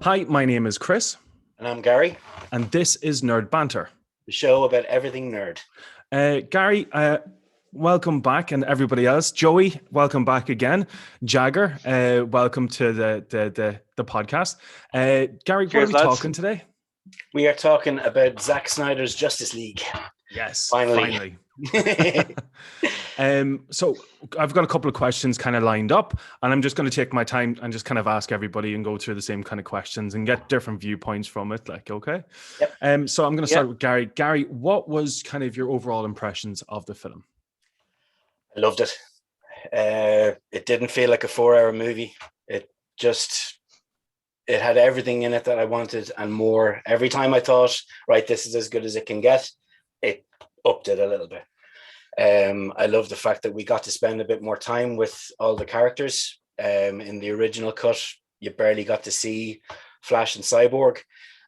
Hi, my name is Chris. And I'm Gary. And this is Nerd Banter, the show about everything nerd. Gary, welcome back, and everybody else. Joey, welcome back again. Jagger, welcome to the podcast. Gary, Cheers, what are we lads. talking today? We are talking about Zack Snyders Justice League. Yes, finally. So I've got a couple of questions kind of lined up, and I'm just going to take my time and just kind of ask everybody and go through the same kind of questions and get different viewpoints from it. Okay. Yep. So I'm going to start with Gary. Gary, what was kind of your overall impressions of the film? I loved it. It didn't feel like a 4-hour movie. It had everything in it that I wanted and more. Every time I thought, right, this is as good as it can get, it upped it a little bit. I love the fact that we got to spend a bit more time with all the characters. In the original cut, you barely got to see Flash and Cyborg.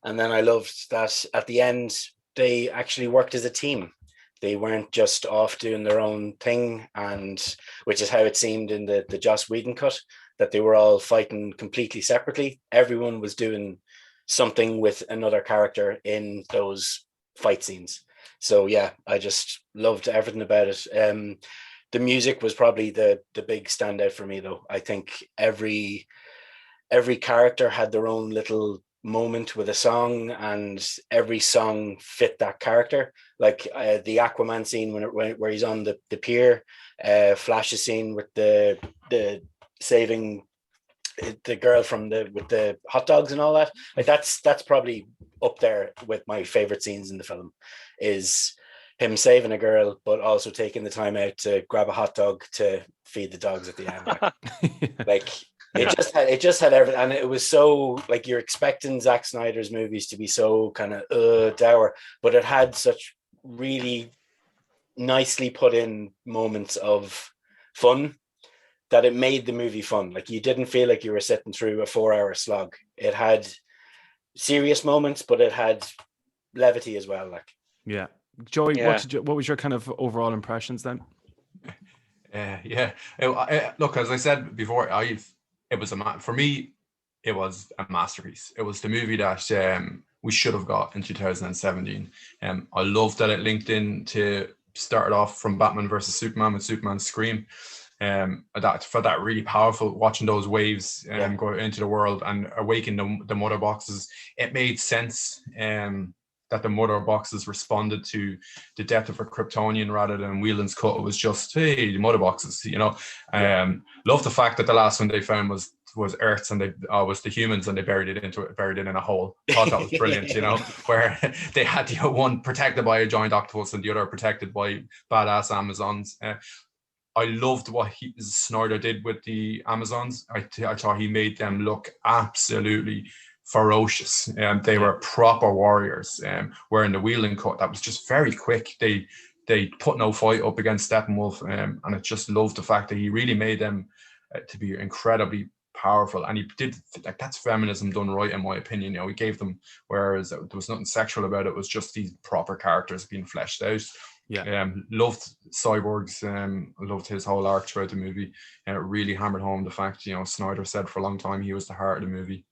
And then I loved that at the end, they actually worked as a team. They weren't just off doing their own thing, and which is how it seemed in the Joss Whedon cut, that they were all fighting completely separately. Everyone was doing something with another character in those fight scenes. So yeah, I just loved everything about it. The music was probably the big standout for me, though. I think every character had their own little moment with a song, and every song fit that character. Like the Aquaman scene where he's on the pier, Flash's scene with the saving the girl with the hot dogs and all that. Like that's probably up there with my favorite scenes in the film, is him saving a girl but also taking the time out to grab a hot dog to feed the dogs at the end. It just had everything, and it was so, like, you're expecting Zack Snyder's movies to be so kind of dour, but it had such really nicely put in moments of fun that it made the movie fun. Like, you didn't feel like you were sitting through a 4-hour slog. It had serious moments, but it had levity as well. Like, yeah, Joey, what was your kind of overall impressions then? Look, as I said before, for me, it was a masterpiece. It was the movie that we should have got in 2017. I love that it linked in to start off from Batman versus Superman with Superman's scream. That really powerful, watching those waves go into the world and awaken the mother boxes. It made sense that the mother boxes responded to the death of a Kryptonian rather than Whelan's cut. It was just, hey, the mother boxes, Love the fact that the last one they found was Earth's, and they was the humans, and they buried it in a hole. Thought that was brilliant, where they had the one protected by a giant octopus and the other protected by badass Amazons. I loved what Snyder did with the Amazons. I thought he made them look absolutely ferocious. They were proper warriors. Where in the Whelan cut, that was just very quick. They put no fight up against Steppenwolf, and I just loved the fact that he really made them to be incredibly powerful. And he did, like, that's feminism done right, in my opinion. He gave them, whereas there was nothing sexual about it. It was just these proper characters being fleshed out. Loved Cyborg's, loved his whole arc throughout the movie, and it really hammered home the fact, Snyder said for a long time he was the heart of the movie.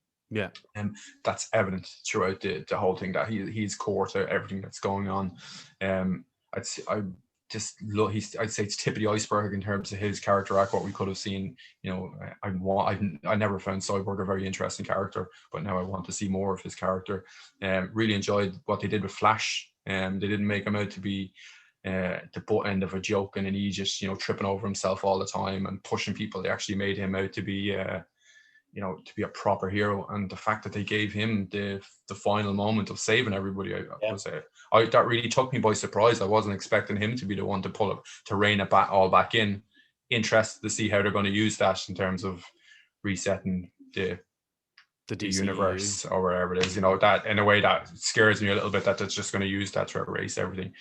And that's evident throughout the whole thing, that he's core to everything that's going on. I'd say it's tip of the iceberg in terms of his character arc, what we could have seen. I never found Cyborg a very interesting character, but now I want to see more of his character. Really enjoyed what they did with Flash. They didn't make him out to be the butt end of a joke, and then he just tripping over himself all the time and pushing people. They actually made him out to be to be a proper hero, and the fact that they gave him the final moment of saving everybody, that really took me by surprise. I wasn't expecting him to be the one to pull up, to rein it all back in. Interested to see how they're going to use that in terms of resetting the universe or wherever it is. That in a way that scares me a little bit, that it's just going to use that to erase everything.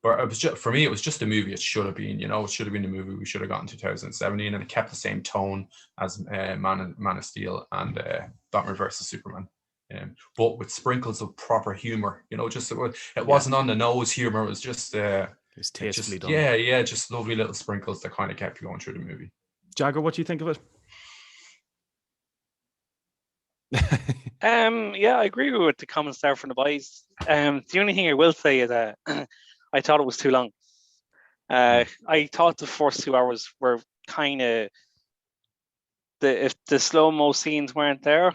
But it was just, for me, it was just a movie. It should have been, it should have been the movie we should have gotten in 2017, and it kept the same tone as Man of Steel and Batman versus Superman, but with sprinkles of proper humor. It wasn't on the nose humor. It was just it's tastefully done. Yeah, just lovely little sprinkles that kind of kept you going through the movie. Jagger, what do you think of it? Yeah, I agree with the comments there from the boys. The only thing I will say is that I thought it was too long. I thought the first 2 hours were kind of if the slow-mo scenes weren't there,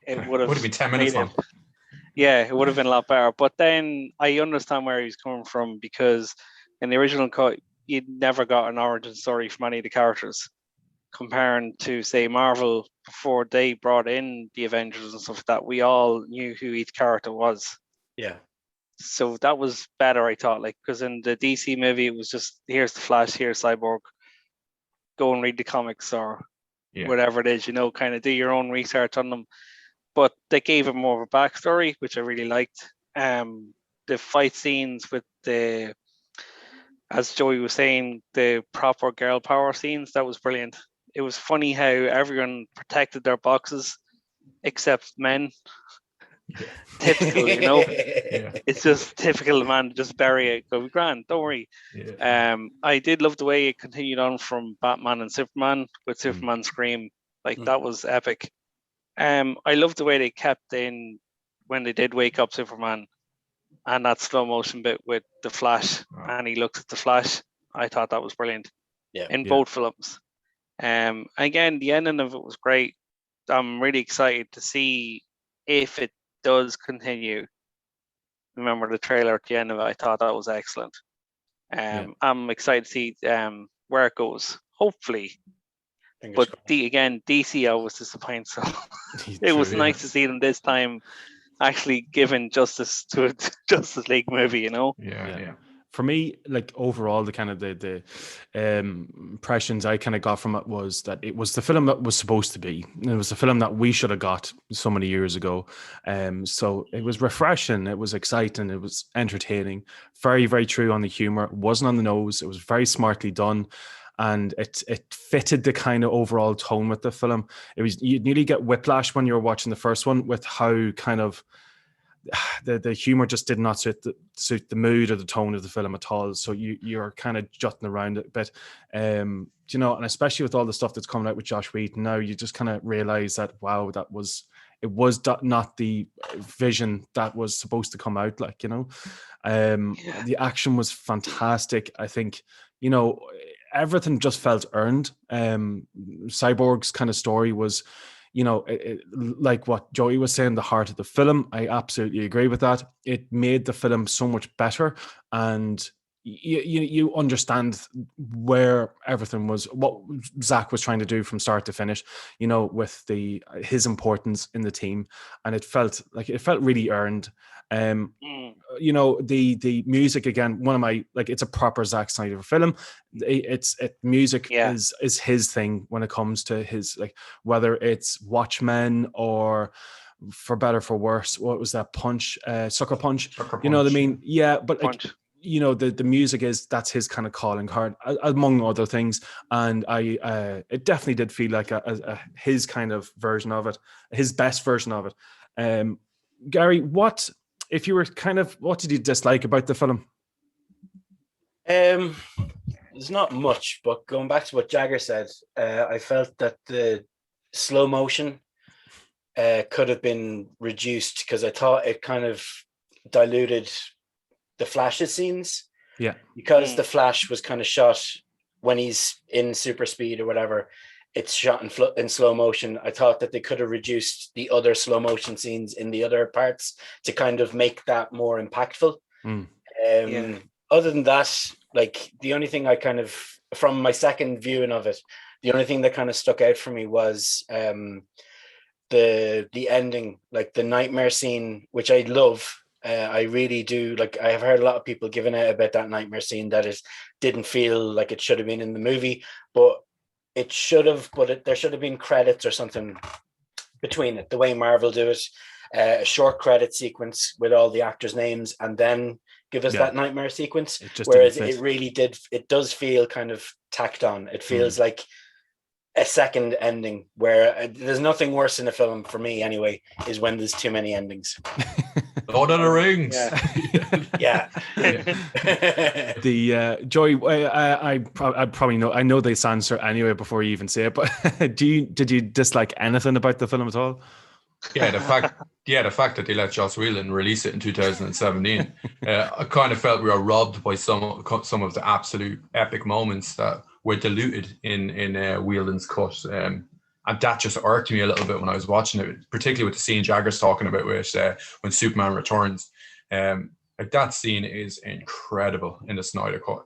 it would have been 10 minutes long. Yeah, it would have been a lot better. But then I understand where he's coming from, because in the original cut, you'd never got an origin story from any of the characters. Comparing to, say, Marvel, before they brought in the Avengers and stuff like that, we all knew who each character was. Yeah. So that was better, I thought. Like, because in the DC movie, it was just, here's the Flash, here's Cyborg. Go and read the comics or whatever it is, kind of do your own research on them. But they gave him more of a backstory, which I really liked. The fight scenes with as Joey was saying, the proper girl power scenes, that was brilliant. It was funny how everyone protected their boxes except men. Yeah. Typical, Yeah. It's just typical man to just bury it. Go, grand, don't worry. Yeah. I did love the way it continued on from Batman and Superman with Superman Scream. That was epic. I loved the way they kept in when they did wake up Superman and that slow motion bit with the Flash, and he looks at the Flash. I thought that was brilliant. Yeah. In both films. Again, the ending of it was great. I'm really excited to see if it does continue. Remember the trailer at the end of it? I thought that was excellent. I'm excited to see where it goes. Hopefully. But DC I was disappointed. So it was nice to see them this time actually giving justice to a Justice League movie, Yeah. For me, overall, the kind of the impressions I kind of got from it was that it was the film that was supposed to be. It was the film that we should have got so many years ago. So it was refreshing. It was exciting. It was entertaining. Very, very true on the humor. It wasn't on the nose. It was very smartly done. And it fitted the kind of overall tone with the film. You'd nearly get whiplash when you were watching the first one with how kind of the humor just did not suit the mood or the tone of the film at all. So you're kind of jutting around it a bit, and especially with all the stuff that's coming out with Josh Whedon now, you just kind of realize that, wow, it was not the vision that was supposed to come out. The action was fantastic. I think, everything just felt earned. Cyborg's kind of story was, like what Joey was saying, the heart of the film. I absolutely agree with that. It made the film so much better, and you understand where everything was, what Zack was trying to do from start to finish, with his importance in the team, and it felt really earned. The music, again, one of my, it's a proper Zack Snyder film. Music is his thing when it comes to his, whether it's Watchmen or For Better For Worse. What was that? Sucker Punch. You know what I mean? Yeah, but the music that's his kind of calling card, among other things. And it definitely did feel like his kind of version of it, his best version of it. Gary, what did you dislike about the film? There's not much, but going back to what Jagger said, I felt that the slow motion could have been reduced, because I thought it kind of diluted the Flash's scenes. Yeah. Because the Flash was kind of shot when he's in super speed or whatever, it's shot in slow motion. I thought that they could have reduced the other slow motion scenes in the other parts to kind of make that more impactful. Other than that, the only thing I kind of, from my second viewing of it, the only thing that kind of stuck out for me was the ending, the nightmare scene, which I love. I really do. I have heard a lot of people giving out about that nightmare scene, that it didn't feel like it should have been in the movie, but it should have, there should have been credits or something between it, the way Marvel do it, a short credit sequence with all the actors' names, and then give us that nightmare sequence. Whereas it does feel kind of tacked on. It feels like a second ending, where there's nothing worse in a film, for me anyway, is when there's too many endings. Lord of the Rings. Yeah. The Joey, I probably know. I know this answer anyway before you even say it. But did you dislike anything about the film at all? the fact that they let Joss Whedon release it in 2017, I kind of felt we were robbed by some of the absolute epic moments that were diluted in Whedon's cut. And that just irked me a little bit when I was watching it, particularly with the scene Jagger's talking about, which when Superman returns. Like that scene is incredible in the Snyder cut.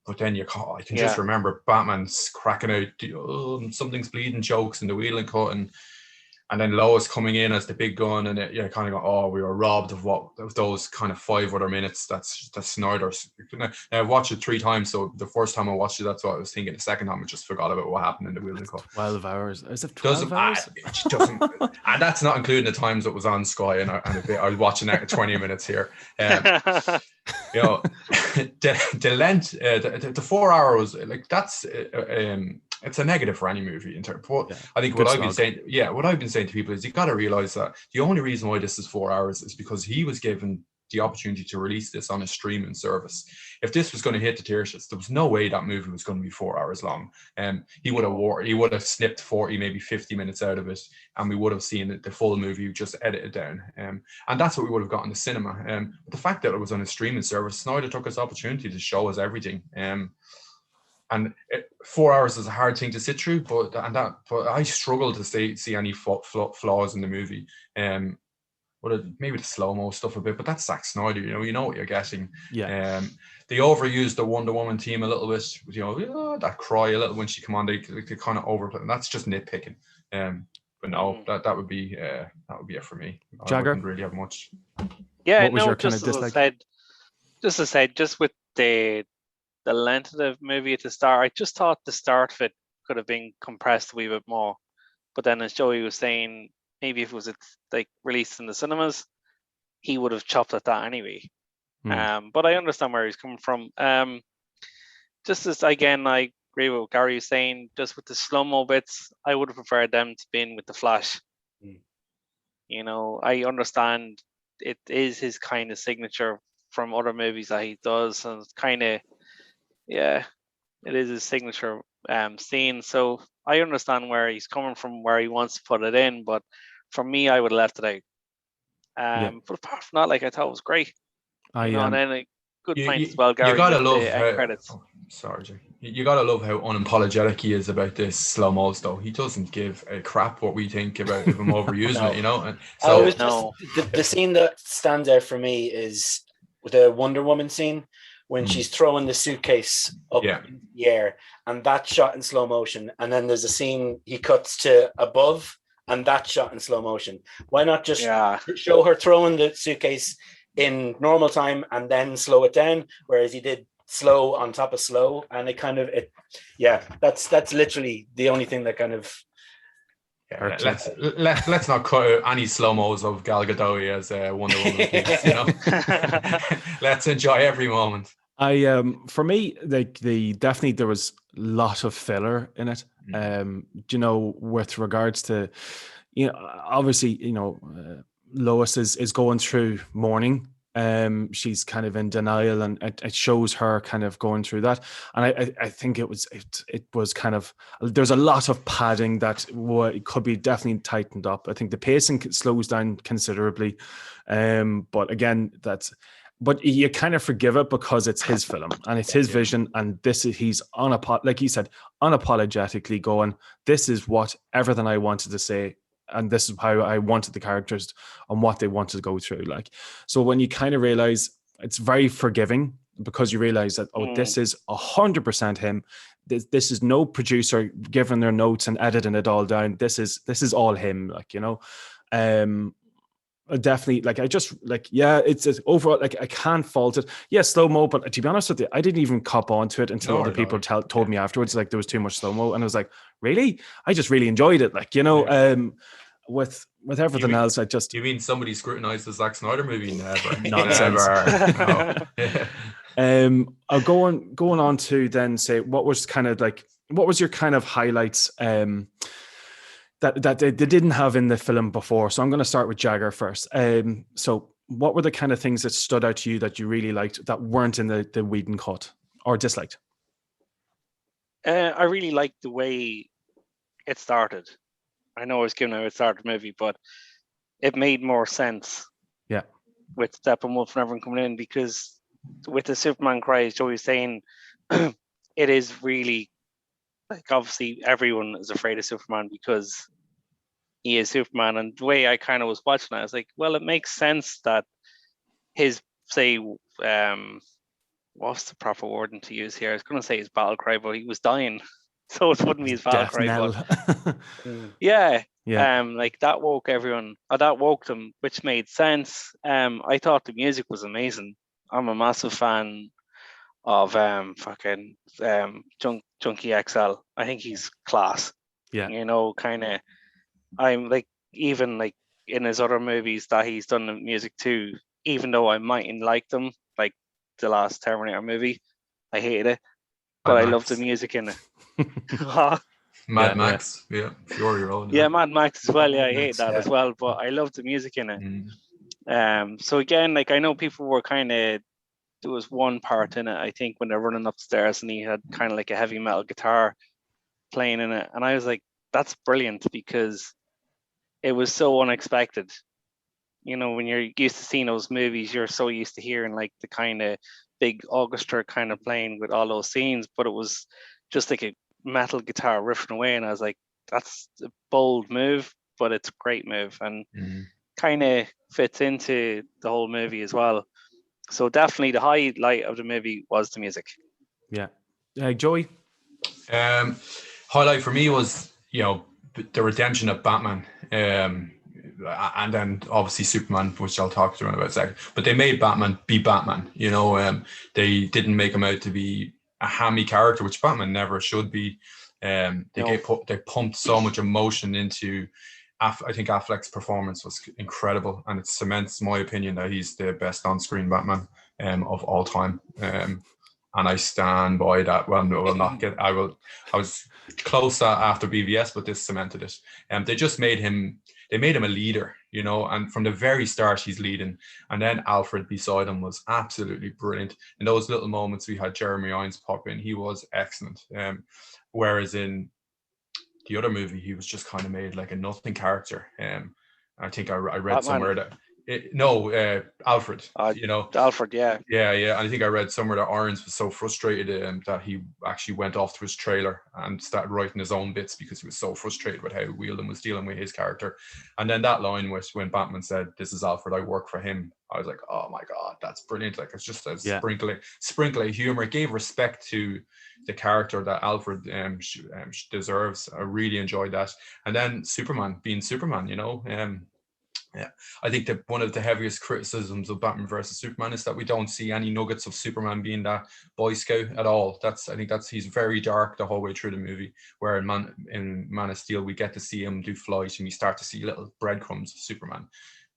But then I can just remember Batman's cracking out something's bleeding jokes in the Whedon cut, and then Lois coming in as the big gun, and kind of go, oh, we were robbed of those kind of 5 other minutes. That's Snyder's. I watched it 3 times, so the first time I watched it, that's what I was thinking. The second time, I just forgot about what happened in the Whedon cut. 12 hours. Is it 12 hours? It doesn't, and that's not including the times it was on Sky, and I was watching that 20 minutes here. You know, the length, the 4 hours, like that's. It's a negative for any movie in terms. I think what I've been saying to people is you got to realize that the only reason why this is 4 hours is because he was given the opportunity to release this on a streaming service. If this was going to hit the theaters, there was no way that movie was going to be 4 hours long. He would have snipped 40, maybe 50 minutes out of it, and we would have seen the full movie just edited down. And that's what we would have got in the cinema. But the fact that it was on a streaming service, Snyder took his opportunity to show us everything. And 4 hours is a hard thing to sit through, but I struggle to see any flaws in the movie. Maybe the slow-mo stuff a bit, but that's Zack Snyder. You know what you're getting. Yeah. They overused the Wonder Woman theme a little bit. That cry a little when she come on. They kind of overplay, and that's just nitpicking. But no, that would be it for me. Jagger? I wouldn't really have much. Yeah, what was your kind of dislike? Just as I said, just with the length of the movie at the start, I just thought the start of it could have been compressed a wee bit more. But then, as Joey was saying, maybe if it was like released in the cinemas, he would have chopped at that anyway. But I understand where he's coming from. Just as again, I agree with what Gary was saying. Just with the slow-mo bits, I would have preferred them to be in with the Flash. I understand it is his kind of signature from other movies that he does, and it's kind of. Yeah, it is his signature scene. So I understand where he's coming from, where he wants to put it in. But for me, I would have left it out. But apart from that, I thought it was great. And then a good point as well, Gary. You gotta love credits. Sorry, Jay. You gotta love how unapologetic he is about this slow mo though. He doesn't give a crap what we think about him overusing it. And so the scene that stands out for me is the Wonder Woman scene. When she's throwing the suitcase up in the air, and that shot in slow motion. And then there's a scene he cuts to above, and that shot in slow motion. Why not just show her throwing the suitcase in normal time and then slow it down? Whereas he did slow on top of slow, and that's literally the only thing that kind of. Let's not cut out any slow-mos of Gal Gadot as Wonder Woman, please, Let's enjoy every moment. For me, definitely there was a lot of filler in it. With regards to, obviously, Lois is going through mourning. She's kind of in denial, and it shows her kind of going through that. And I think it was kind of, there's a lot of padding that could be definitely tightened up. I think the pacing slows down considerably. But again, but you kind of forgive it because it's his film and it's his vision. And he's like he said, unapologetically going, this is what everything I wanted to say. And this is how I wanted the characters and what they wanted to go through. So when you kind of realize it's very forgiving, because you realize that, this is 100% him. This is no producer giving their notes and editing it all down. This is all him, definitely, it's overall, I can't fault it. Slow-mo, but to be honest with you, I didn't even cop onto it until other people told me afterwards, there was too much slow-mo, and I was like, really? I just really enjoyed it, with everything else, I just... You mean somebody scrutinized the Zack Snyder movie? Never. Nonsense. No. I'll going on to then say, what was your kind of highlights that they didn't have in the film before? So I'm going to start with Jagger first. So what were the kind of things that stood out to you that you really liked that weren't in the Whedon cut or disliked? I really liked the way it started. I know I was giving out at the start of the movie, but it made more sense. Yeah. With Steppenwolf and everyone coming in, because with the Superman cry, as Joey's saying, it is really like, obviously everyone is afraid of Superman because he is Superman. And the way I kind of was watching it, I was like, well, it makes sense that his, say, what's the proper wording to use here? I was going to say his battle cry, but he was dying. So it wouldn't be his battle Death cry. knell. But yeah. Yeah. Like that woke everyone, that woke them, which made sense. I thought the music was amazing. I'm a massive fan of Junkie XL. I think he's class. Yeah. You know, kind of. I'm like, even like in his other movies that he's done the music too. Even though I mightn't like them, like the last Terminator movie, I hated it, but I love the music in it. Mad Max, Fury Road. Yeah, Mad Max as well. Yeah, I hate that yeah. as well, but I love the music in it. So again, like I know people were kind of, there was one part in it, I think, when they're running upstairs and he had kind of like a heavy metal guitar playing in it, and I was like, that's brilliant, because it was so unexpected. You know, when you're used to seeing those movies, you're so used to hearing like the kind of big orchestra kind of playing with all those scenes, but it was just like a metal guitar riffing away, and I was like, that's a bold move, but it's a great move, and kind of fits into the whole movie as well. So definitely the highlight of the movie was the music. Yeah. Joey? Highlight for me was, the redemption of Batman. And then obviously Superman, which I'll talk to in about a second. But they made Batman be Batman. They didn't make him out to be a hammy character, which Batman never should be. They pumped so much emotion into. I think Affleck's performance was incredible, and it cements my opinion that he's the best on-screen Batman of all time. And I stand by that. Well, no, I was close after BVS, but this cemented it. They just made him. They made him a leader, and from the very start he's leading. And then Alfred beside him was absolutely brilliant. In those little moments we had Jeremy Irons pop in, he was excellent. Whereas in the other movie, he was just kind of made like a nothing character. I think I read Batman. Somewhere that Alfred. Alfred, yeah. Yeah. I think I read somewhere that Irons was so frustrated that he actually went off to his trailer and started writing his own bits because he was so frustrated with how Whelan was dealing with his character. And then that line was when Batman said, "This is Alfred, I work for him." I was like, oh my God, that's brilliant. Like, it's just a sprinkle of humor. It gave respect to the character that Alfred deserves. I really enjoyed that. And then Superman being Superman, I think that one of the heaviest criticisms of Batman versus Superman is that we don't see any nuggets of Superman being that Boy Scout at all. He's very dark the whole way through the movie. Where in Man of Steel, we get to see him do flight, and we start to see little breadcrumbs of Superman.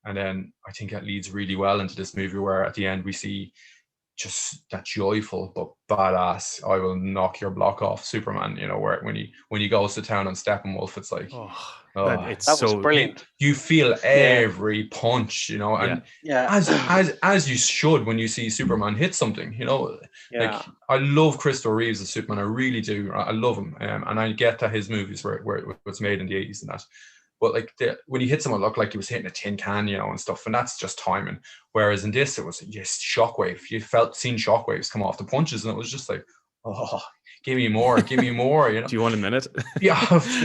And then I think that leads really well into this movie, where at the end we see just that joyful but badass, I will knock your block off Superman, where when he goes to town on Steppenwolf, it's like that was brilliant. You feel every punch, and as you should when you see Superman hit something, like I love Christopher Reeves as Superman, I really do. I love him, and I get that his movies where it was made in the 80s and that. But like when he hit someone, it looked like he was hitting a tin can, and stuff, and that's just timing. Whereas in this, it was shockwave. You seen shockwaves come off the punches, and it was just like, oh, give me more. Do you want a minute? Yeah,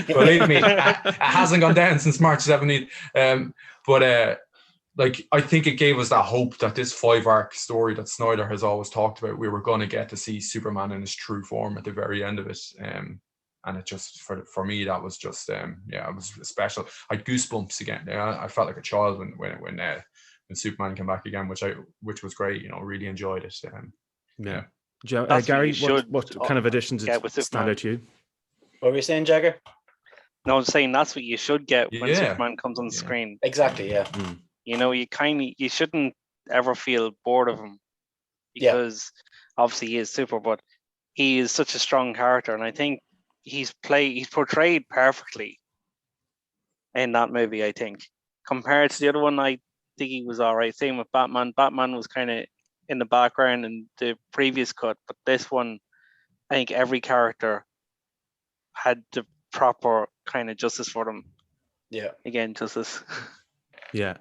believe me, it hasn't gone down since March 17th. Like I think it gave us that hope that this 5-arc story that Snyder has always talked about, we were going to get to see Superman in his true form at the very end of it. And it just, for me, that was just, it was special. I had goosebumps again. I felt like a child when Superman came back again, which was great. Really enjoyed it. Gary, what kind of additions stand out to you? What were you saying, Jagger? No, I'm saying that's what you should get when Superman comes on the screen. Exactly, yeah. You shouldn't ever feel bored of him, because obviously he is super, but he is such a strong character, and I think he's portrayed perfectly in that movie. I think compared to the other one, I think he was all right. Same with Batman. Batman was kind of in the background in the previous cut, but this one, I think every character had the proper kind of justice for them. Yeah. Again, Justice. Yeah.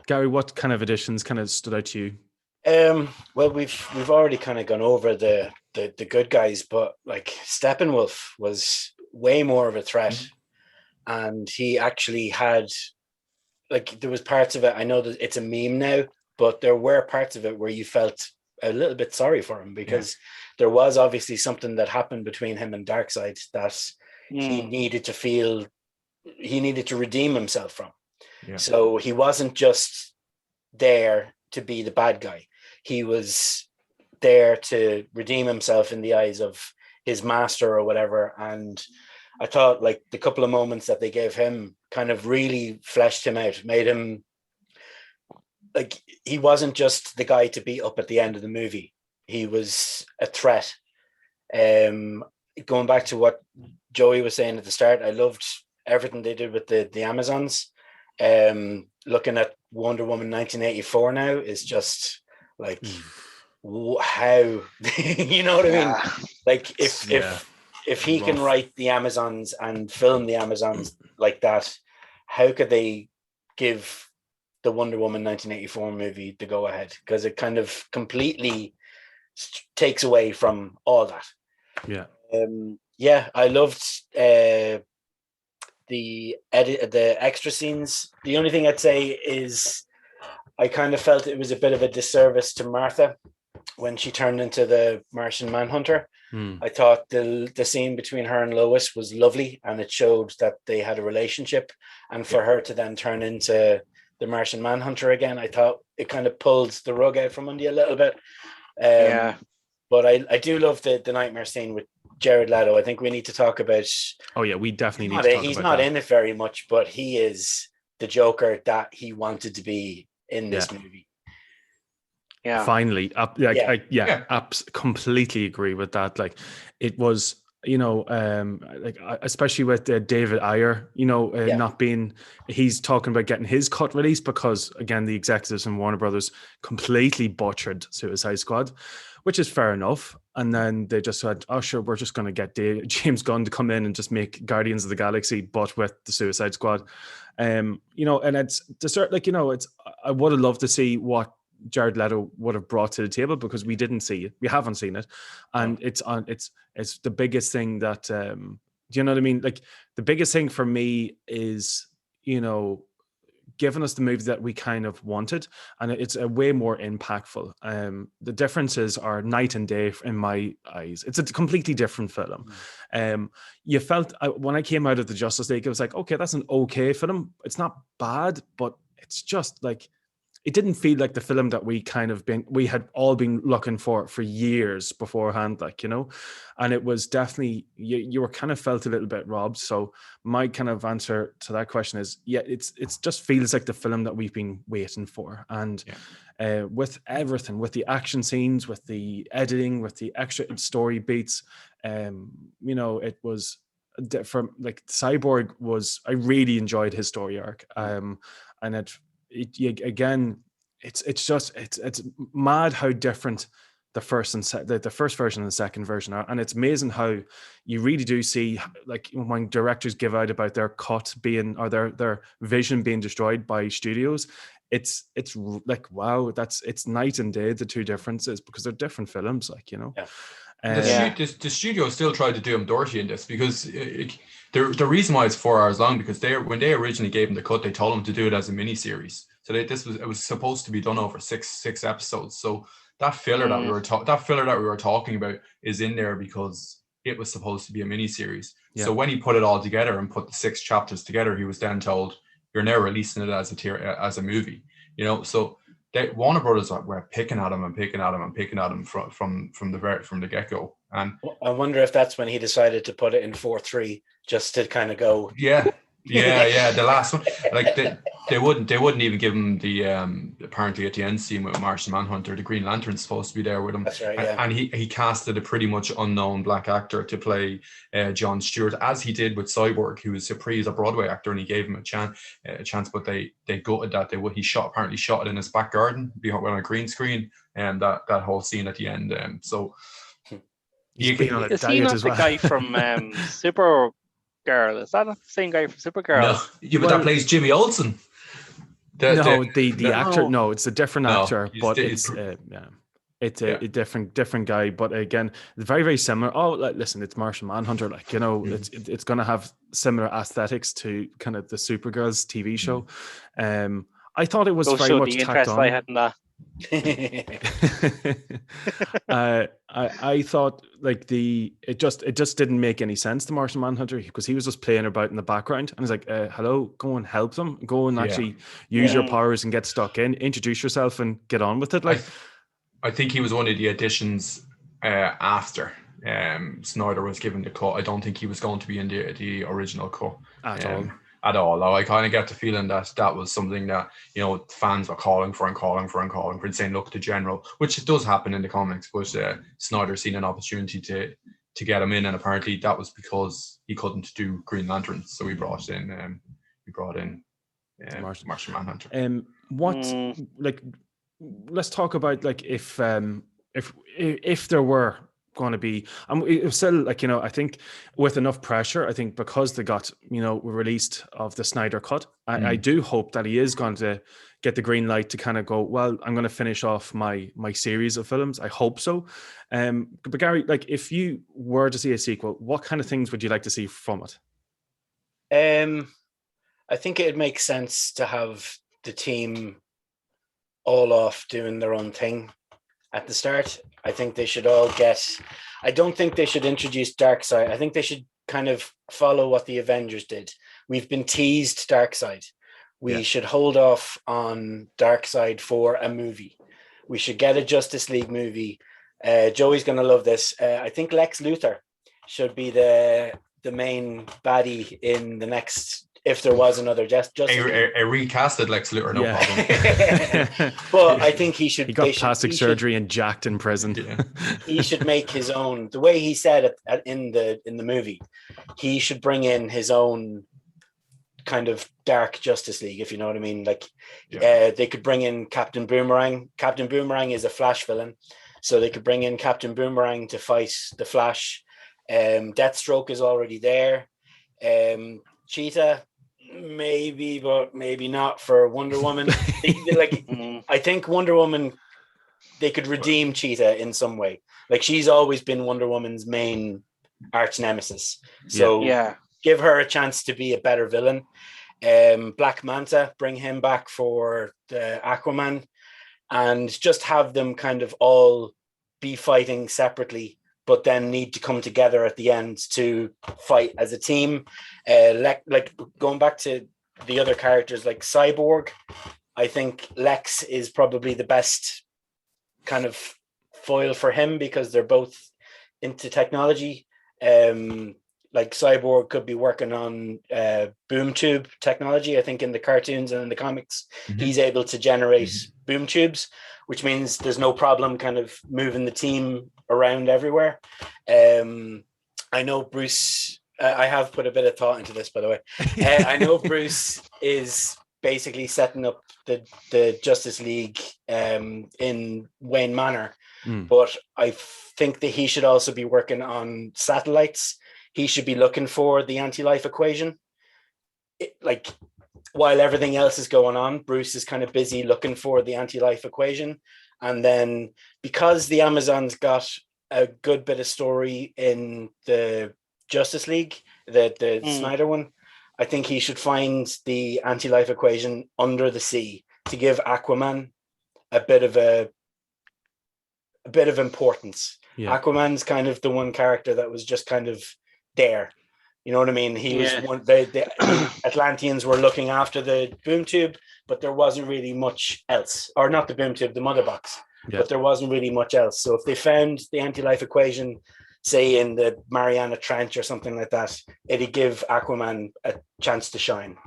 Gary, what kind of additions kind of stood out to you? Well, we've already kind of gone over the good guys, but like Steppenwolf was way more of a threat, and he actually had, like, there was parts of it. I know that it's a meme now, but there were parts of it where you felt a little bit sorry for him, because there was obviously something that happened between him and Darkseid that he needed to redeem himself from. Yeah. So he wasn't just there to be the bad guy. He was there to redeem himself in the eyes of his master or whatever. And I thought, like, the couple of moments that they gave him kind of really fleshed him out, made him, like, he wasn't just the guy to beat up at the end of the movie. He was a threat. Going back to what Joey was saying at the start, I loved everything they did with the Amazons. Looking at Wonder Woman 1984 now is just like, how, you know what I mean? Like, if he can write the Amazons and film the Amazons like that, how could they give the Wonder Woman 1984 movie the go ahead? Because it kind of completely takes away from all that. I loved the extra scenes. The only thing I'd say is I kind of felt it was a bit of a disservice to Martha when she turned into the Martian Manhunter. I thought the scene between her and Lois was lovely, and it showed that they had a relationship, and for her to then turn into the Martian Manhunter again, I thought it kind of pulled the rug out from under you a little bit. But I do love the nightmare scene with Jared Leto. I think we need to talk about. Oh yeah, we definitely need to talk about that. He's not in it very much, but he is the Joker that he wanted to be in this movie. Yeah. Finally, completely agree with that. Like, it was, especially with David Ayer, not being, he's talking about getting his cut released because, again, the executives in Warner Brothers completely butchered Suicide Squad, which is fair enough. And then they just said, oh, sure, we're just going to get James Gunn to come in and just make Guardians of the Galaxy, but with the Suicide Squad. And it's I would have loved to see what Jared Leto would have brought to the table, because we didn't see it. We haven't seen it. And it's the biggest thing that, do you know what I mean? Like, the biggest thing for me is, giving us the movie that we kind of wanted, and it's a way more impactful. The differences are night and day in my eyes. It's a completely different film. You felt, when I came out of the Justice League, it was like, okay, that's an okay film. It's not bad, but it's just like, it didn't feel like the film that we had all been looking for years beforehand, and it was definitely, you were kind of felt a little bit robbed. So my kind of answer to that question is, it's just feels like the film that we've been waiting for. And with everything, with the action scenes, with the editing, with the extra story beats, it was from, like, Cyborg was, I really enjoyed his story arc. And it's mad how different the first version and the second version are, and it's amazing how you really do see, like, when directors give out about their cut being, or their vision being destroyed by studios, it's like, wow, it's night and day, the two differences, because they're different films, The studio still tried to do him dirty in this, because the reason why it's 4 hours long, because when they originally gave him the cut, they told him to do it as a mini series. So it was supposed to be done over six episodes. So that filler that we were talking about is in there because it was supposed to be a mini series. Yeah. So when he put it all together and put the 6 chapters together, he was then told, "You're now releasing it as a movie." So Warner Brothers were picking at him from the get go. And I wonder if that's when he decided to put it in 4:3, just to kind of go. Yeah. The last one, like they wouldn't even give him the apparently at the end scene with Martian Manhunter, the Green Lantern's supposed to be there with him. That's right. Yeah. And he casted a pretty much unknown black actor to play John Stewart, as he did with Cyborg, who was he's a Broadway actor, and he gave him a chance, but they gutted that. He shot it in his back garden on a green screen, and that whole scene at the end. Is he not the guy from Supergirl. Is that not the same guy from Supergirl? No, yeah, but that plays Jimmy Olsen. The actor. No, it's a different actor, but it's a different guy. But again, it's very, very similar. Oh, listen, it's Martian Manhunter. Like, you know, it's going to have similar aesthetics to kind of the Supergirl's TV show. I thought it was very much tacked on. I had in that. I thought like it just didn't make any sense to Martian Manhunter, because he was just playing about in the background, and he's like, hello, go and help them, go and actually use your powers and get stuck in, introduce yourself and get on with it. Like, I think he was one of the additions after Snyder was given the cut. I don't think he was going to be in the original cut at all. I kind of get the feeling that was something that, you know, fans were calling for and saying, look, the general, which it does happen in the comics, but Snyder seen an opportunity to get him in, and apparently that was because he couldn't do Green Lantern, so we brought in Martian Manhunter. Like, let's talk about like if there were going to be, it was still like, you know, I think with enough pressure, I think because they got, you know, released of the Snyder cut, I do hope that he is going to get the green light to kind of go, well, I'm going to finish off my series of films. I hope so. But Gary, like, if you were to see a sequel, what kind of things would you like to see from it? I think it'd make sense to have the team all off doing their own thing at the start. I think they should all I don't think they should introduce Darkseid. I think they should kind of follow what the Avengers did. We've been teased Darkseid. We should hold off on Darkseid for a movie. We should get a Justice League movie. Joey's going to love this. I think Lex Luthor should be the main baddie in the next, if there was another Justice League. A recasted Lex Luthor, no problem. But I think he should. He got plastic surgery and jacked in prison. Yeah. He should make his own. The way he said it in the movie, he should bring in his own kind of dark Justice League, if you know what I mean. Like, they could bring in Captain Boomerang. Captain Boomerang is a Flash villain, so they could bring in Captain Boomerang to fight the Flash. Deathstroke is already there. Cheetah, maybe, but maybe not for Wonder Woman. I think Wonder Woman, they could redeem Cheetah in some way. Like, she's always been Wonder Woman's main arch nemesis. So give her a chance to be a better villain. Black Manta, bring him back for the Aquaman, and just have them kind of all be fighting separately, but then need to come together at the end to fight as a team. Like going back to the other characters, like Cyborg, I think Lex is probably the best kind of foil for him, because they're both into technology. Like Cyborg could be working on boom tube technology. I think in the cartoons and in the comics, he's able to generate boom tubes, which means there's no problem kind of moving the team around everywhere. I know Bruce, I have put a bit of thought into this, by the way. I know Bruce is basically setting up the Justice League in Wayne Manor, but I think that he should also be working on satellites. He should be looking for the anti-life equation. Like, while everything else is going on, Bruce is kind of busy looking for the anti-life equation. And then, because the Amazons got a good bit of story in the Justice League, the Snyder one, I think he should find the anti-life equation under the sea to give Aquaman a bit of importance. Aquaman's kind of the one character that was just kind of there. You know what I mean? He was one. The Atlanteans were looking after the boom tube, but there wasn't really much else. Or not the boom tube, the mother box. But there wasn't really much else. So if they found the anti-life equation, say in the Mariana Trench or something like that, it'd give Aquaman a chance to shine.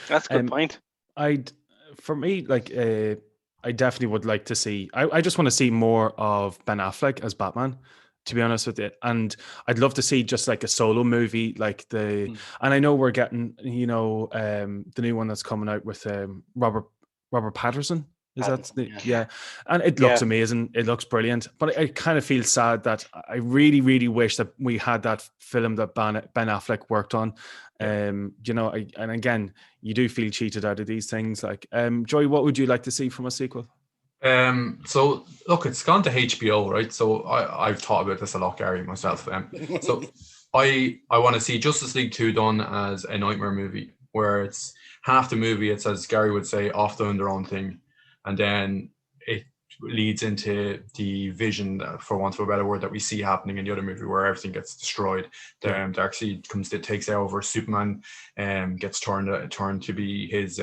That's a good point. For me, like, I definitely would like to see. I just want to see more of Ben Affleck as Batman, to be honest with you. And I'd love to see just like a solo movie, like and I know we're getting, you know, the new one that's coming out with Robert Patterson. Is that yeah? And it looks amazing. It looks brilliant. But I kind of feel sad that I really, really wish that we had that film that Ben Affleck worked on. You know, and again, you do feel cheated out of these things. Like, Joey, what would you like to see from a sequel? So look, it's gone to HBO, right? So I've thought about this a lot, Gary, myself. So I want to see Justice League 2 done as a nightmare movie, where it's half the movie, it's, as Gary would say, off doing their own thing, and then it leads into the vision, for want of a better word, that we see happening in the other movie, where everything gets destroyed. Darkseid takes over. Superman gets turned to be his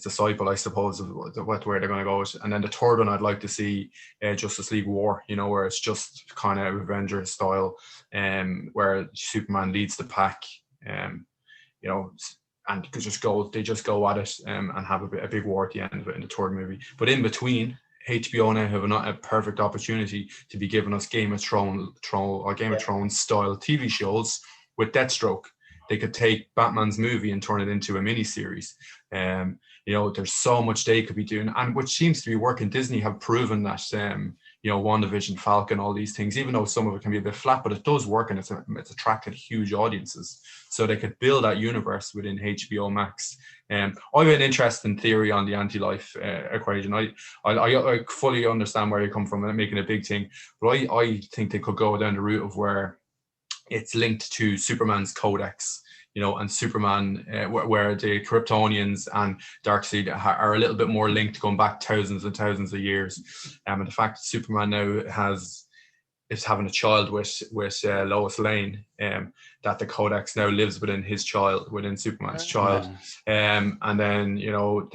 disciple, I suppose, what where they're going to go with. And then the third one, I'd like to see Justice League War, you know, where it's just kind of Avengers style, where Superman leads the pack, you know, and they just go at it and have a big war at the end of it in the third movie. But in between, HBO now have a perfect opportunity to be giving us Game of Thrones style TV shows with Deathstroke. They could take Batman's movie and turn it into a miniseries. You know, there's so much they could be doing, and which seems to be working. Disney have proven that, you know, WandaVision, Falcon, all these things, even though some of it can be a bit flat, but it does work, and it's attracted huge audiences. So they could build that universe within HBO Max. I have an interesting theory on the anti-life equation. I fully understand where you come from and making a big thing, but I think they could go down the route of where it's linked to Superman's codex, you know, and Superman, where the Kryptonians and Darkseid are a little bit more linked, going back thousands and thousands of years. And the fact that Superman now is having a child with Lois Lane, that the codex now lives within Superman's child. And then, you know,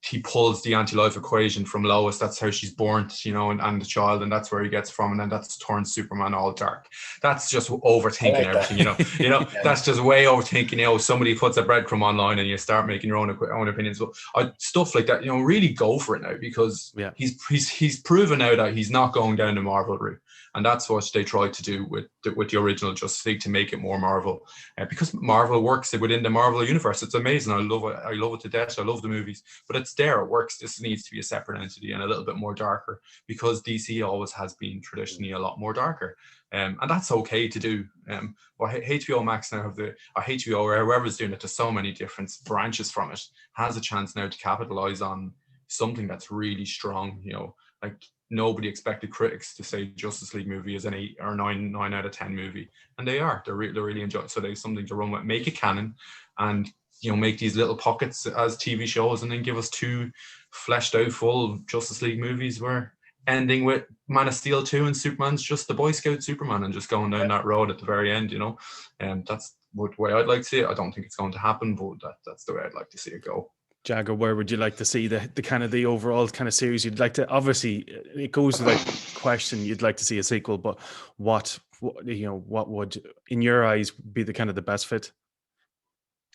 he pulls the anti-life equation from Lois. That's how she's born, you know, and the child, and that's where he gets from, and then that's turns Superman all dark. That's just overthinking everything, you know. You know, that's just way overthinking. You know, somebody puts a breadcrumb online and you start making your own opinions. But stuff like that, you know, really go for it now, because he's proven now that he's not going down the Marvel route. And that's what they tried to do with the original Justice League, to make it more Marvel, because Marvel works within the Marvel universe. It's amazing. I love it. I love it to death. I love the movies, but it's there. It works. This needs to be a separate entity and a little bit more darker, because DC always has been traditionally a lot more darker, and that's okay to do. But HBO Max now or HBO or whoever's doing it, to so many different branches from it, has a chance now to capitalize on something that's really strong. You know, like, nobody expected critics to say Justice League movie is an 8 or 9 out of 10 movie, and they are. They're really enjoying it. So there's something to run with. Make it canon, and, you know, make these little pockets as TV shows, and then give us 2 fleshed out full Justice League movies, where ending with Man of Steel 2 and Superman's just the Boy Scout Superman and just going down that road at the very end, you know. And that's the way I'd like to see it. I don't think it's going to happen, but that's the way I'd like to see it go. Jagger, where would you like to see the kind of the overall kind of series? You'd like to, obviously it goes without question, you'd like to see a sequel, but what would, in your eyes, be the kind of the best fit?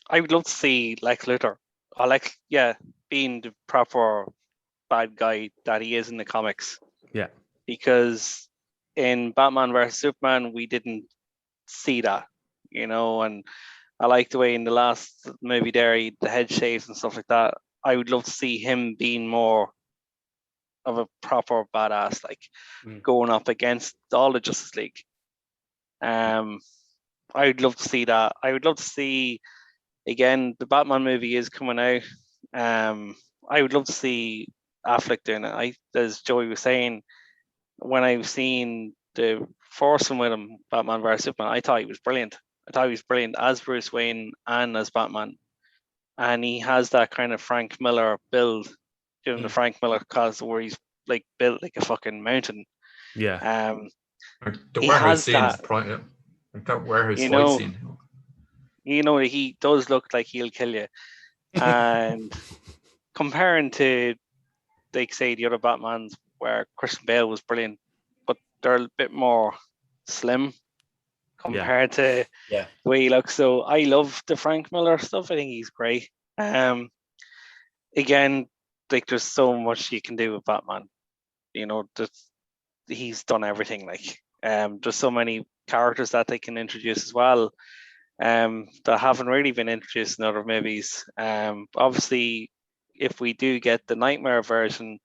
I would love to see Lex Luthor. Being the proper bad guy that he is in the comics. Yeah. Because in Batman vs Superman, we didn't see that, you know, and I like the way in the last movie there, the head shaves and stuff like that. I would love to see him being more of a proper badass, like going up against all the Justice League. I would love to see that. I would love to see, again, the Batman movie is coming out. I would love to see Affleck doing it. As Joey was saying, when I've seen the first one with him, Batman vs Superman, I thought he was brilliant. I thought he was brilliant as Bruce Wayne and as Batman. And he has that kind of Frank Miller build, given the Frank Miller cause, where he's like built like a fucking mountain. Yeah. The warehouse scene is like that warehouse fight scene. You know, he does look like he'll kill you. And comparing to, like, say, the other Batmans, where Christian Bale was brilliant, but they're a bit more slim compared to the way he looks. So I love the Frank Miller stuff. I think he's great. Again, like, there's so much you can do with Batman. You know, he's done everything. Like, there's so many characters that they can introduce as well, that haven't really been introduced in other movies. Obviously, if we do get the Nightmare version,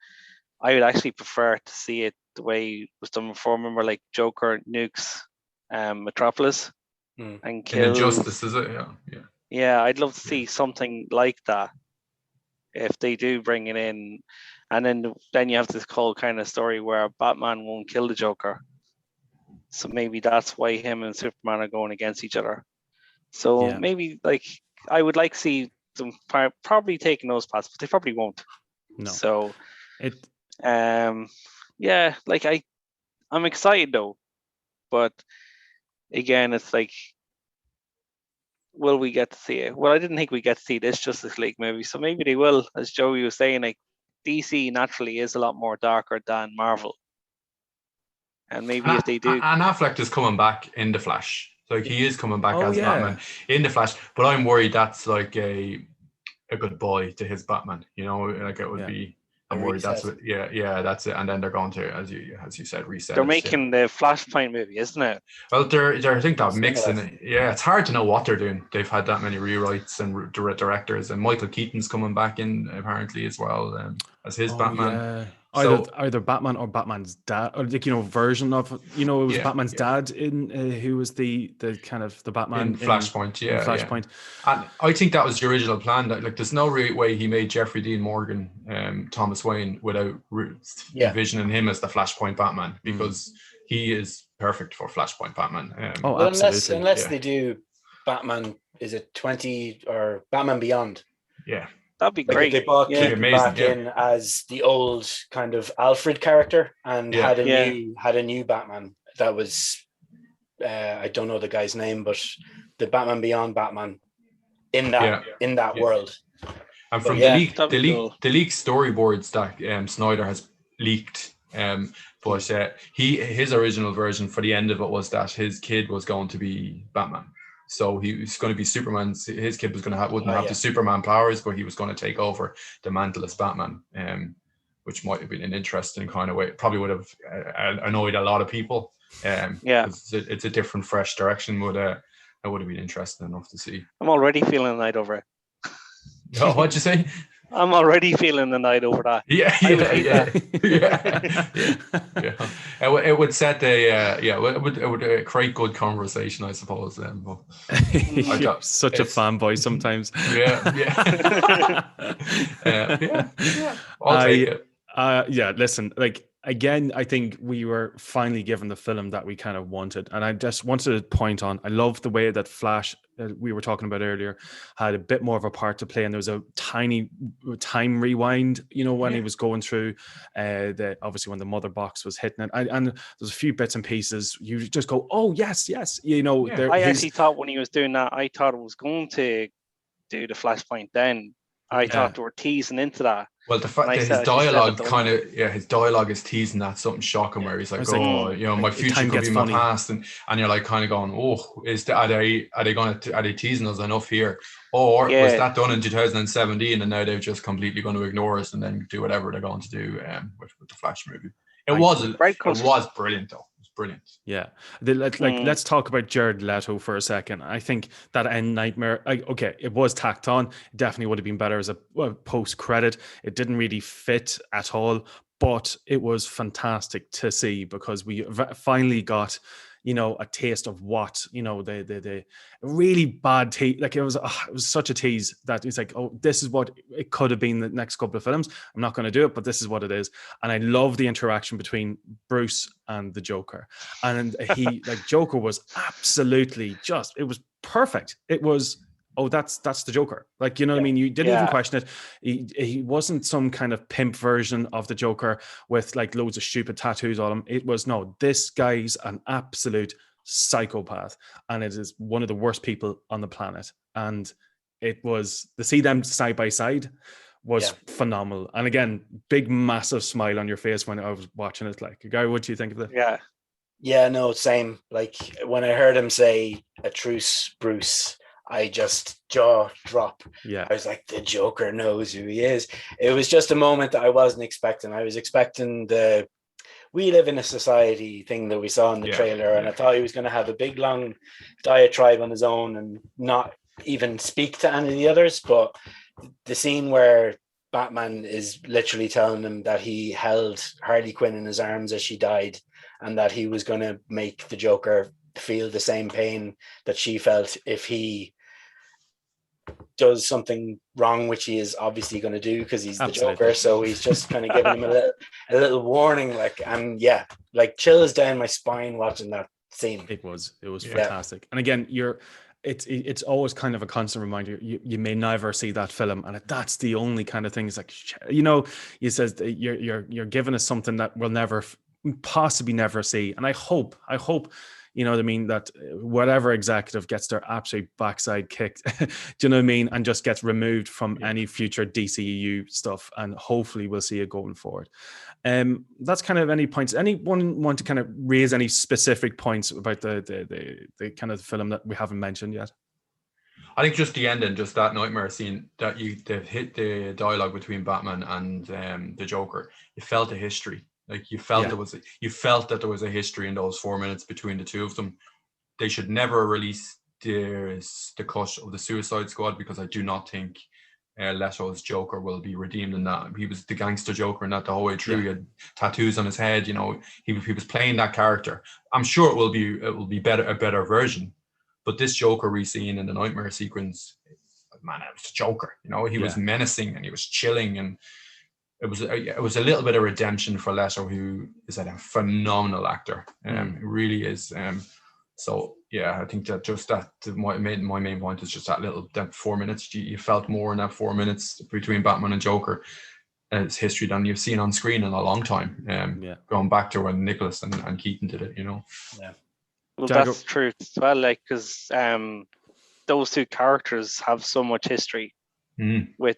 I would actually prefer to see it the way it was done before. Remember, like Joker nukes Metropolis and In kills. Injustice, is it? Yeah, I'd love to see something like that if they do bring it in, and then you have this whole kind of story where Batman won't kill the Joker, so maybe that's why him and Superman are going against each other. So maybe like I would like to see them probably taking those paths, but they probably won't. No. So yeah, like I'm excited though, but again, it's like, will we get to see it? Well, I didn't think we get to see this Justice League movie, so maybe they will. As Joey was saying, like DC naturally is a lot more darker than Marvel, and maybe if they do, and Affleck is coming back in the Flash, like he is coming back as Batman in the Flash. But I'm worried that's like a goodbye to his Batman. You know, like it would be. I'm worried that's what. Yeah, that's it. And then they're going to, as you said, reset. They're making the Flashpoint movie, isn't it? Well, they're I think they're mixing it. Yeah, it's hard to know what they're doing. They've had that many rewrites and directors, and Michael Keaton's coming back in apparently as well as his Batman. Yeah. So, either Batman or Batman's dad, or like version of it was Batman's dad in who was the kind of the Batman in Flashpoint. Flashpoint. And I think that was the original plan. That like there's no way he made Jeffrey Dean Morgan, Thomas Wayne without envisioning him as the Flashpoint Batman, because he is perfect for Flashpoint Batman. Absolutely. Unless they do Batman, is it 20 or Batman Beyond? Yeah. That'd be great. They brought Keaton back in as the old kind of Alfred character and had a new Batman that was I don't know the guy's name, but the Batman Beyond Batman in that world. And from the leaked storyboards that Snyder has leaked, but his original version for the end of it was that his kid was going to be Batman. So he was going to be Superman. His kid was going to wouldn't have the Superman powers, but he was going to take over the mantle as Batman, which might have been an interesting kind of way. Probably would have annoyed a lot of people. It's a different, fresh direction. That would have been interesting enough to see. I'm already feeling the night over it. Oh, what'd you say? I'm already feeling the night over that. Yeah. It would set it would create good conversation, I suppose. Then, but such a fanboy sometimes. I'll take it. Listen, like again, I think we were finally given the film that we kind of wanted, and I just wanted to point on. I love the way that Flash, we were talking about earlier, had a bit more of a part to play, and there was a tiny time rewind, when he was going through obviously when the mother box was hitting it, and there's a few bits and pieces you just go, oh yes, I actually thought when he was doing that, I thought it was going to do the Flashpoint then. I thought they were teasing into that. Well, the fact that his dialogue his dialogue is teasing that something shocking where he's like, my future could be my past, and you're like kind of going, are they teasing us enough here, or was that done in 2017 and now they've just completely going to ignore us and then do whatever they're going to do with the Flash movie? It was brilliant though. Brilliant. Yeah. Let's talk about Jared Leto for a second. I think that end Nightmare, it was tacked on. It definitely would have been better as a post-credit. It didn't really fit at all, but it was fantastic to see because we finally got, a taste of what, the really bad tease. Like it was such a tease that it's like, this is what it could have been the next couple of films. I'm not going to do it, but this is what it is. And I love the interaction between Bruce and the Joker. And Joker was absolutely it was perfect. It was, that's the Joker. Like, what I mean? You didn't even question it. He wasn't some kind of pimp version of the Joker with like loads of stupid tattoos on him. It was, no, this guy's an absolute psychopath. And it is one of the worst people on the planet. And it was, to see them side by side was phenomenal. And again, big, massive smile on your face when I was watching it. Like, Gary, what do you think of that? Yeah, no, same. Like when I heard him say a truce, Bruce, I just jaw drop. Yeah. I was like, the Joker knows who he is. It was just a moment that I wasn't expecting. I was expecting the we live in a society thing that we saw in the trailer, and I thought he was going to have a big, long diatribe on his own and not even speak to any of the others. But the scene where Batman is literally telling him that he held Harley Quinn in his arms as she died, and that he was going to make the Joker feel the same pain that she felt if he does something wrong, which he is obviously going to do because he's the Joker. So he's just kind of giving him a little warning, like, and yeah, like chills down my spine watching that scene. It was fantastic. And again, it's always kind of a constant reminder. You may never see that film, and that's the only kind of thing. It's like, he says that you're giving us something that we'll possibly never see. And I hope, you know what I mean, that whatever executive gets their absolute backside kicked, do you know what I mean, and just gets removed from any future DCEU stuff, and hopefully we'll see it going forward. That's kind of any points. Anyone want to kind of raise any specific points about the kind of film that we haven't mentioned yet? I think just the ending, just that nightmare scene that they hit the dialogue between Batman and the Joker. You felt the history. Like you felt you felt that there was a history in those 4 minutes between the two of them. They should never release the cut of the Suicide Squad, because I do not think Leto's Joker will be redeemed in that. He was the gangster Joker in that the whole way through. He had tattoos on his head. You know, he was playing that character. I'm sure it will be a better version. But this Joker we seen in the nightmare sequence, man, it was Joker. You know, he was menacing and he was chilling, and it was a little bit of redemption for Leto, who is a phenomenal actor. He really is. So yeah, I think that my main point is just that 4 minutes. You felt more in that 4 minutes between Batman and Joker. It's history than you've seen on screen in a long time. Going back to when Nicholas and Keaton did it, you know. Yeah. Well, that's true as well. Like, because those two characters have so much history with.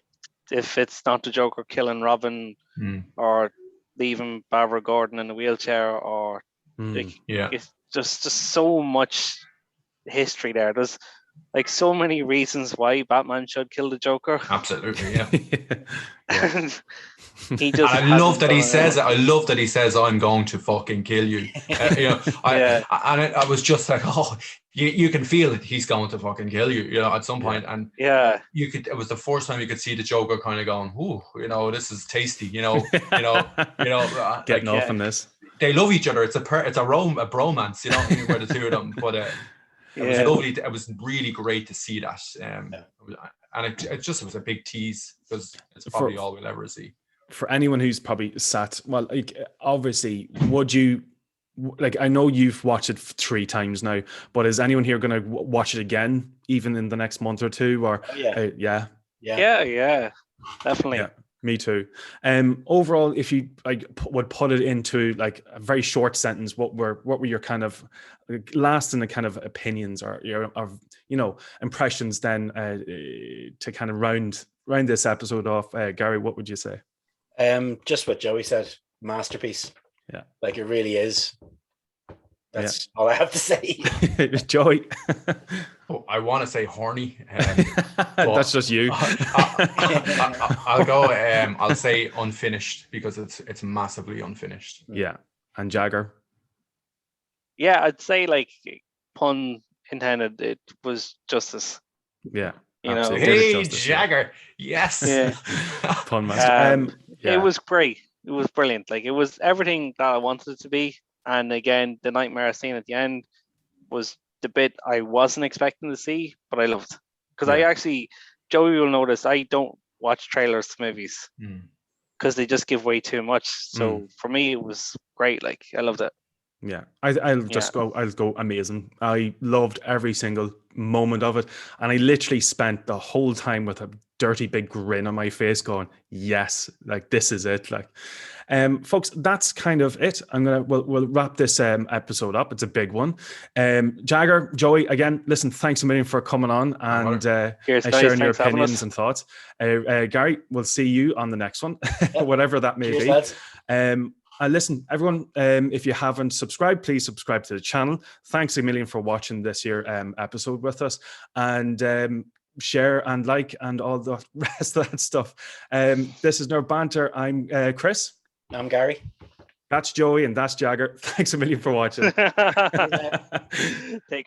If it's not the Joker killing Robin or leaving Barbara Gordon in the wheelchair, or it's just so much history there. There's like so many reasons why Batman should kill the Joker. Absolutely, yeah. He just. I love that he says it. I love that he says, "I'm going to fucking kill you." I was just like, oh. You can feel it. He's going to fucking kill you, you know, at some point. And you could. It was the first time you could see the Joker kind of going, "Ooh, you know, this is tasty." You know, getting off on this. They love each other. It's a bromance, you know, where the two of them. But it was lovely. It was really great to see that. And it was a big tease, because it's probably all we'll ever see. For anyone who's probably sat, well, like, obviously, would you? Like, I know you've watched it 3 times now, but is anyone here going to watch it again, even in the next month or two? Or definitely. Yeah, me too. Overall, if you would put it into like a very short sentence, what were your kind of last in the kind of opinions or your impressions then to kind of round this episode off? Gary, what would you say? Just what Joey said, masterpiece. Yeah, like it really is. That's all I have to say. Joey. I want to say horny. That's just you. I'll go. I'll say unfinished, because it's massively unfinished. Yeah, and Jagger. Yeah, I'd say, like, pun intended, it was justice. Yeah, you know. Hey, Jagger. Yes. Yeah. Pun master. It was great. It was brilliant. Like, it was everything that I wanted it to be. And again, the nightmare scene at the end was the bit I wasn't expecting to see, but I loved. Because I actually, Joey will notice, I don't watch trailers to movies because they just give way too much. So for me, it was great. Like, I loved it. Yeah, I'll go amazing. I loved every single moment of it, and I literally spent the whole time with a dirty big grin on my face going, yes, like, this is it. Like, folks, that's kind of it. We'll wrap this episode up. It's a big one. Jagger, Joey, again, listen, thanks a million for coming on and sharing your opinions and thoughts. Gary, we'll see you on the next one, whatever that may be. Lads. Listen, everyone, if you haven't subscribed, please subscribe to the channel. Thanks a million for watching this here episode with us, and share and like and all the rest of that stuff. This is Nerd Banter. I'm Chris. I'm Gary. That's Joey, and that's Jagger. Thanks a million for watching. Take